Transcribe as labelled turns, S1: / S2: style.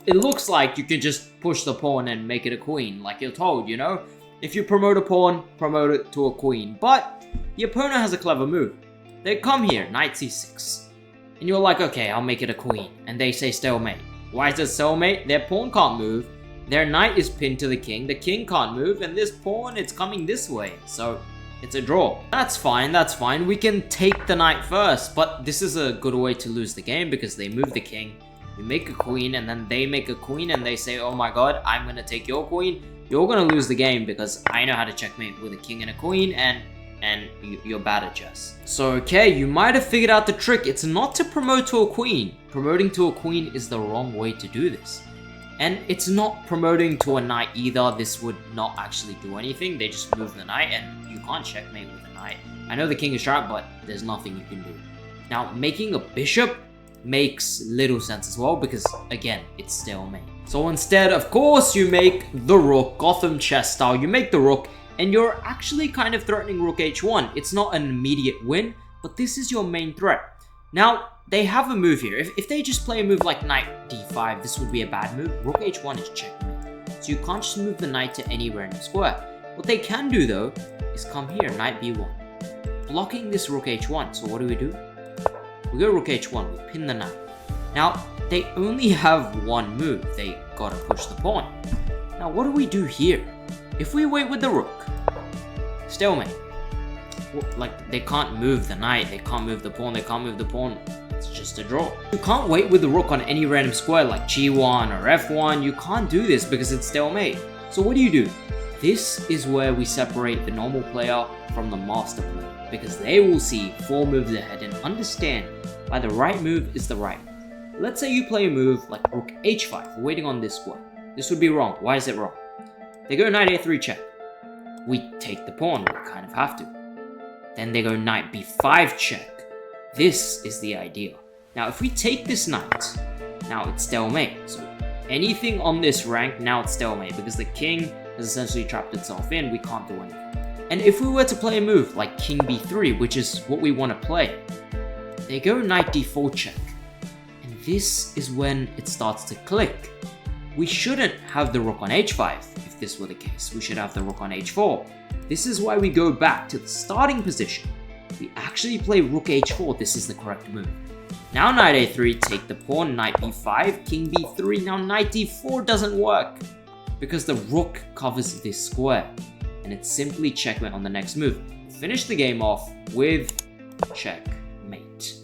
S1: it looks like you can just push the pawn and make it a queen, like you're told, you know? If you promote a pawn, promote it to a queen. But the opponent has a clever move. They come here, knight c6. And you're like, okay, I'll make it a queen. And they say stalemate. Why is it stalemate? Their pawn can't move. Their knight is pinned to the king can't move, and this pawn, it's coming this way, so it's a draw. That's fine, we can take the knight first, but this is a good way to lose the game because they move the king, we make a queen, and then they make a queen, and they say, oh my god, I'm gonna take your queen, you're gonna lose the game because I know how to checkmate with a king and a queen, and you're bad at chess. So okay, you might have figured out the trick, it's not to promote to a queen. Promoting to a queen is the wrong way to do this. And it's not promoting to a knight either. This would not actually do anything. They just move the knight and you can't checkmate with a knight. I know the king is sharp, but there's nothing you can do. Now, making a bishop makes little sense as well because, again, it's stalemate. So instead, of course, you make the rook, Gotham chess style. You make the rook and you're actually kind of threatening rook h1. It's not an immediate win, but this is your main threat. Now, they have a move here. If they just play a move like knight d5, this would be a bad move. Rook h1 is checkmate. So you can't just move the knight to any random square. What they can do though, is come here, knight b1. Blocking this rook h1. So what do? We go rook h1, we pin the knight. Now, they only have one move. They gotta push the pawn. Now, what do we do here? If we wait with the rook, stalemate. Like, they can't move the knight, they can't move the pawn, it's just a draw. You can't wait with the rook on any random square like g1 or f1, you can't do this because it's stalemate. So what do? This is where we separate the normal player from the master player, because they will see 4 moves ahead and understand why the right move is the right move. Let's say you play a move like rook h5, waiting on this square. This would be wrong. Why is it wrong? They go knight a3 check. We take the pawn, we kind of have to. Then they go knight b5 check. This is the idea. Now if we take this knight, now it's stalemate. So anything on this rank, now it's stalemate because the king has essentially trapped itself in, we can't do anything. And if we were to play a move like king b3, which is what we want to play, they go knight d4 check. And this is when it starts to click. We shouldn't have the rook on h5 if this were the case. We should have the rook on h4. This is why we go back to the starting position. We actually play rook h4, this is the correct move. Now knight a3, take the pawn, knight b5, king b3, now knight d4 doesn't work because the rook covers this square and it's simply checkmate on the next move. Finish the game off with checkmate.